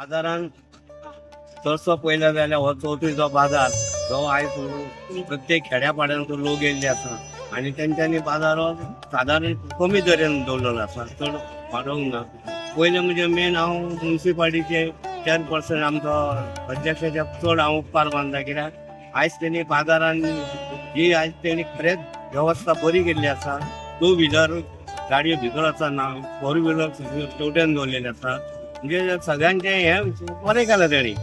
बाजारान चडसो पयलो जाल्यार हो चवथीचो बाजार जो आयज प्रत्येक खेड्यापाड्यांचो लोक येयल्ले आसा आनी तेंच्यांनी बाजार हो सादारण कमी दरेन दवरलेलो आसा, चड वाडोवंक ना. पयलें म्हणजे मेन हांव म्युन्सिपाल्टीचे चेअरपर्सन आमचो अध्यक्षाच्या चड हांव उपकार मानता, कित्याक आयज तेणी बाजारान जी आयज तेणी खरेंच वेवस्था बरी केल्ली आसा. टू व्हिलर गाडयो भितर वचना, फोर व्हिलर तेवटेन दवरलेले आसा. म्हणजे सगळ्यांचें हें बरें केलां तेणी.